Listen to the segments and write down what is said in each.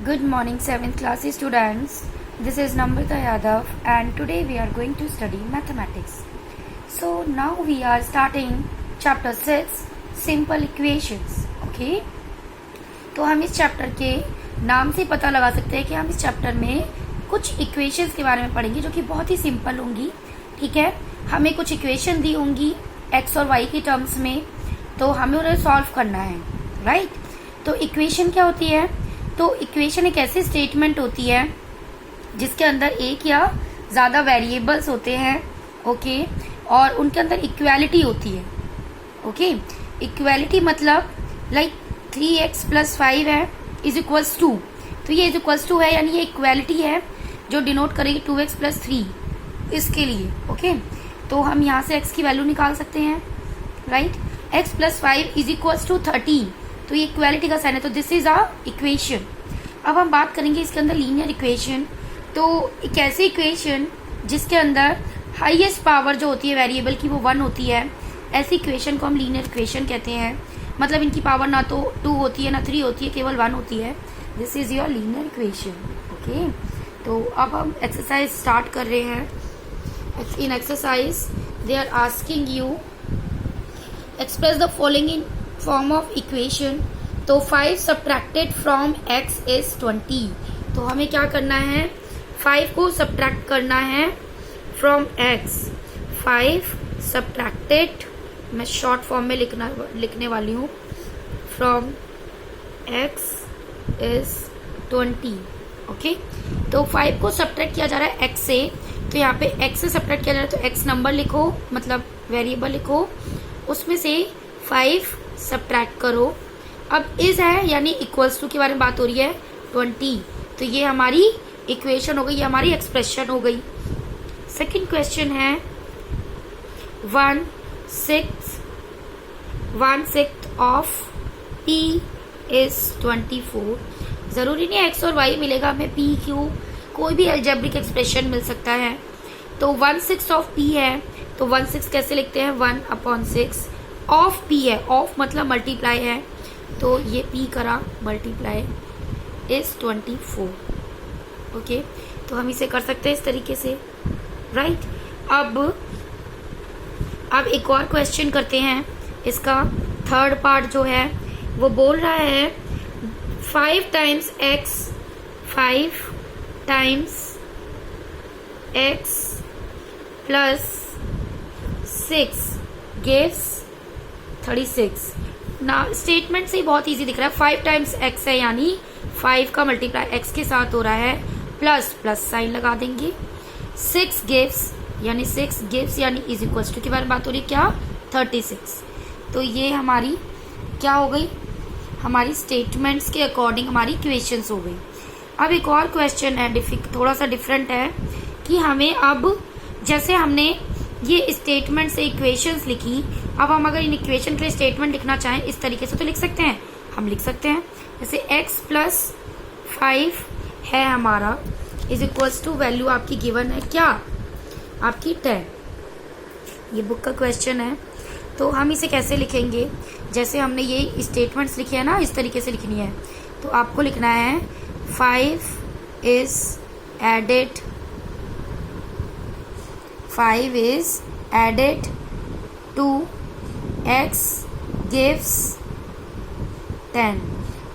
Good morning, 7th class students. This is Namrata Yadav, and today we are going to study mathematics. So now we are starting chapter 6, simple equations. Okay? तो हम इस chapter के नाम से पता लगा सकते हैं कि हम इस चैप्टर में कुछ इक्वेशंस के बारे में पढ़ेंगे जो कि बहुत ही सिंपल होंगी. ठीक है, हमें कुछ इक्वेशन दी होंगी x और y की टर्म्स में, तो हमें उन्हें सॉल्व करना है. राइट? तो इक्वेशन क्या होती है? तो इक्वेशन एक ऐसी स्टेटमेंट होती है जिसके अंदर एक या ज़्यादा वेरिएबल्स होते हैं. ओके, और उनके अंदर इक्वालिटी होती है. ओके, इक्वालिटी मतलब लाइक 3x + 5 है इज इक्वल्स टू, तो ये इज इक्वल्स टू है, यानी ये इक्वालिटी है जो डिनोट करेगी 2x + 3 इसके लिए. ओके, तो हम यहाँ से x की वैल्यू निकाल सकते हैं. Right? x + 5 is equals to 13, तो ये इक्वालिटी का साइन है, तो दिस इज अ इक्वेशन. अब हम बात करेंगे इसके अंदर लीनियर इक्वेशन. तो एक ऐसी इक्वेशन जिसके अंदर हाईएस्ट पावर जो होती है वेरिएबल की वो 1 होती है, ऐसी इक्वेशन को हम लीनियर इक्वेशन कहते हैं. मतलब इनकी पावर ना तो 2 होती है ना 3 होती है, केवल 1 होती है. This is your linear equation. Okay, तो अब हम एक्सरसाइज स्टार्ट कर रहे हैं. In exercise they are asking you express the following in form of equation. तो 5 सब्ट्रैक्टेड फ्रॉम x इज 20. तो हमें क्या करना है? 5 को सब्ट्रैक्ट करना है फ्रॉम x. 5 सब्ट्रैक्टेड, मैं शॉर्ट फॉर्म में लिखने वाली हूँ, फ्रॉम x इज 20. ओके, तो 5 को सब्ट्रैक्ट किया जा रहा है x से, तो यहाँ पे x से सब्ट्रैक्ट किया जा रहा है, तो x नंबर लिखो, मतलब वेरिएबल लिखो, उसमें से 5 सब्ट्रैक्ट करो. अब इज है यानी इक्वल्स टू के बारे में बात हो रही है 20, तो ये हमारी इक्वेशन हो गई, ये हमारी एक्सप्रेशन हो गई. सेकंड क्वेश्चन है 1/6 ऑफ p इज 24. जरूरी नहीं x और y मिलेगा, हमें p q कोई भी अलजेब्रिक एक्सप्रेशन मिल सकता है. तो 1/6 ऑफ p है, तो 1/6 कैसे लिखते हैं? 1/6 ऑफ p है, ऑफ मतलब मल्टीप्लाई है, तो ये p करा मल्टीप्लाई इज 24. ओके, तो हम इसे कर सकते हैं इस तरीके से. राइट? अब एक और क्वेश्चन करते हैं. इसका थर्ड पार्ट जो है वो बोल रहा है 5 टाइम्स x प्लस 6 गिव्स 36. ना स्टेटमेंट से ही बहुत इजी दिख रहा है. 5 टाइम्स x है, यानी 5 का मल्टीप्लाई x के साथ हो रहा है, प्लस साइन लगा देंगे. 6 गिव्स यानी इज इक्वल्स टू के बारे में बात हो रही है, क्या? 36. तो ये हमारी क्या हो गई? हमारी स्टेटमेंट्स के अकॉर्डिंग हमारी इक्वेशंस हो गई. अब एक और क्वेश्चन है, थोड़ा सा डिफरेंट है, कि हमें अब जैसे हमने ये स्टेटमेंट से इक्वेशंस लिखी, अब हम अगर इन इक्वेशन के लिए स्टेटमेंट लिखना चाहें इस तरीके से तो लिख सकते हैं. हम लिख सकते हैं जैसे x + 5 है हमारा, इज इक्वल्स टू वैल्यू आपकी गिवन है क्या? आपकी 10. ये बुक का क्वेश्चन है, तो हम इसे कैसे लिखेंगे? जैसे हमने ये स्टेटमेंट्स लिखे हैं ना, इस तरीके से लिखनी है. तो आपको लिखना है 5 is added to x gives 10.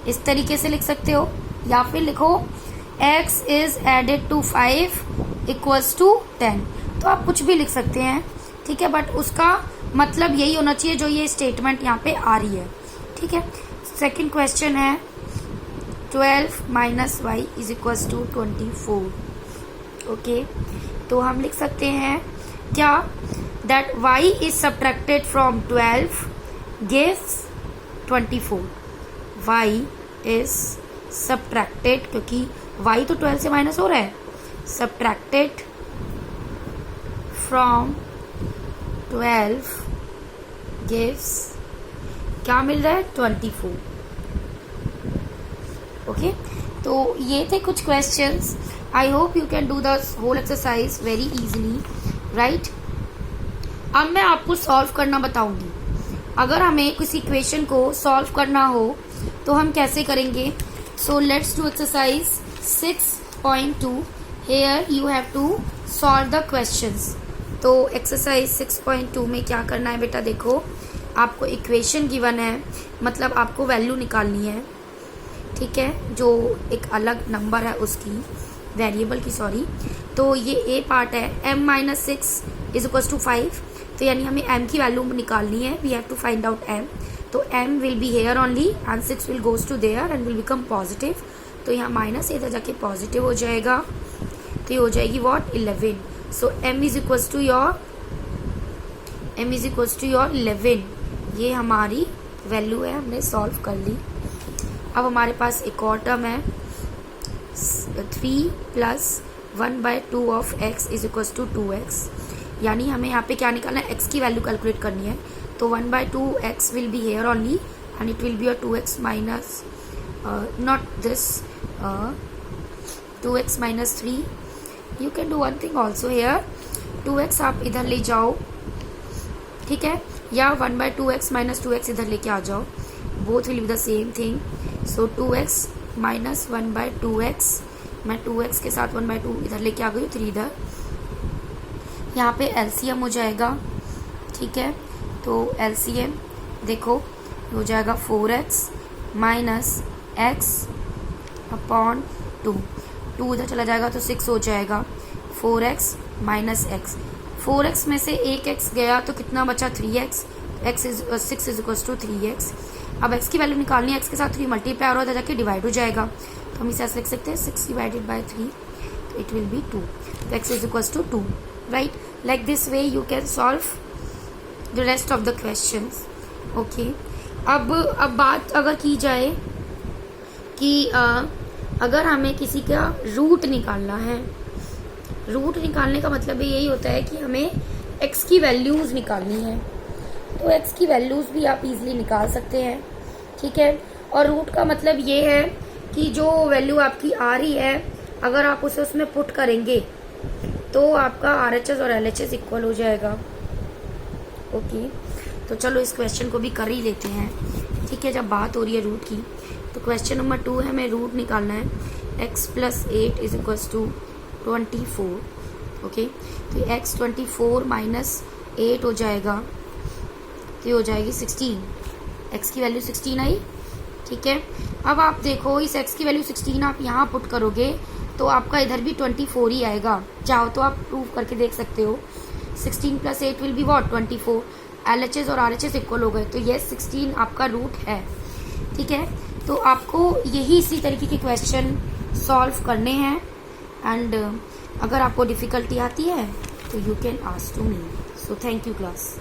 इस तरीके से लिख सकते हो, या फिर लिखो x is added to 5 equals to 10. तो आप कुछ भी लिख सकते हैं, ठीक है, बट उसका मतलब यही होना चाहिए जो ये स्टेटमेंट यहाँ पे आ रही है. ठीक है. सेकंड क्वेश्चन है 12 - y is equals to 24. Okay, तो हम लिख सकते हैं क्या? that y is subtracted from 12 gives 24. y is subtracted, क्योंकि y तो 12 से माइनस हो रहा है, subtracted from 12 gives क्या मिल रहा है? 24. ओके, तो ये थे कुछ questions. I hope you can do the whole exercise very easily. Right? अब मैं आपको सॉल्व करना बताऊंगी. अगर हमें किसी इक्वेशन को सॉल्व करना हो तो हम कैसे करेंगे? So let's do exercise 6.2. Here you have to solve the questions. तो एक्सरसाइज 6.2 में क्या करना है बेटा, देखो आपको इक्वेशन गिवन है, मतलब आपको वैल्यू निकालनी है, ठीक है, जो एक अलग नंबर है उसकी, वेरिएबल की, सॉरी। तो ये ए पार्ट है, m-6 इज इक्वल्स टू 5, तो यानी हमें m की वैल्यू निकालनी है, we have to find out m। तो m will be here only and 6 will goes to there and will become positive, तो यहाँ माइनस इधर जाके पॉजिटिव हो जाएगा, तो ये हो जाएगी what 11। So m is equals to your 11, ये हमारी वैल्यू है, हमने सॉल्व कर ली। अब हमारे पास एक और टर्म है 3 + 1/2 of x is equals to 2x, यानी हमें यहाँ पे क्या निकालना है, x की वैल्यू कैलकुलेट करनी है। तो 1/2 x will be here only and it will be your 2x minus not this 2x minus 3। You can do one thing also here, 2x आप इधर ले जाओ, ठीक है, या 1/2x माइनस 2x इधर लेके आ जाओ, both will be the same thing. So 2x minus 1/2x, मैं 2x के साथ 1/2 इधर लेके आ गई, 3 इधर, यहाँ पे एलसीएम हो जाएगा, ठीक है। तो एलसीएम देखो हो जाएगा 4x माइनस x अपॉन 2 इधर चला जाएगा तो 6 हो जाएगा, 4x माइनस x, 4x में से एक x गया तो कितना बचा 3x, 6 is equals to 3x। अब x की वैल्यू निकालनी है, x के साथ 3 मल्टीप्लाई और जाके डिवाइड हो जाएगा, तो हम इसे ऐसे लिख सकते हैं 6 डिवाइडेड बाय 3, तो इट विल बी 2, तो x is equals to 2, right. Like this way you can solve the rest of the questions, okay. अब बात अगर की जाए कि अगर हमें किसी का रूट निकालना है, रूट निकालने का मतलब यही होता है कि हमें x की वैल्यूज निकालनी है, तो x की वैल्यूज भी आप इजीली निकाल सकते हैं, ठीक है। और रूट का मतलब ये है कि जो वैल्यू आपकी आ रही है, अगर आप उसे उसमें पुट करेंगे तो आपका RHS और LHS इक्वल हो जाएगा, ओके। तो चलो इस क्वेश्चन को भी कर ही लेते हैं, ठीक है, जब बात हो रही है रूट की। तो क्वेश्चन नंबर 2 है, हमें रूट निकालना है, x + 8 is equals to 24, okay. तो x 24 माइनस 8 हो जाएगा, तो ये हो जाएगी 16, x की वैल्यू 16 आई, ठीक है। अब आप देखो इस x की वैल्यू 16 आप यहाँ पुट करोगे तो आपका इधर भी 24 ही आएगा, चाहो तो आप प्रूव करके देख सकते हो। 16 + 8 विल बी व्हाट 24, LHS और RHS इक्वल हो गए, तो ये 16 आपका रूट है, ठीक है। तो आपको यही इसी तरीके के क्वेश्चन सॉल्व करने हैं, एंड अगर आपको डिफिकल्टी आती है तो you can ask to me. So thank you class.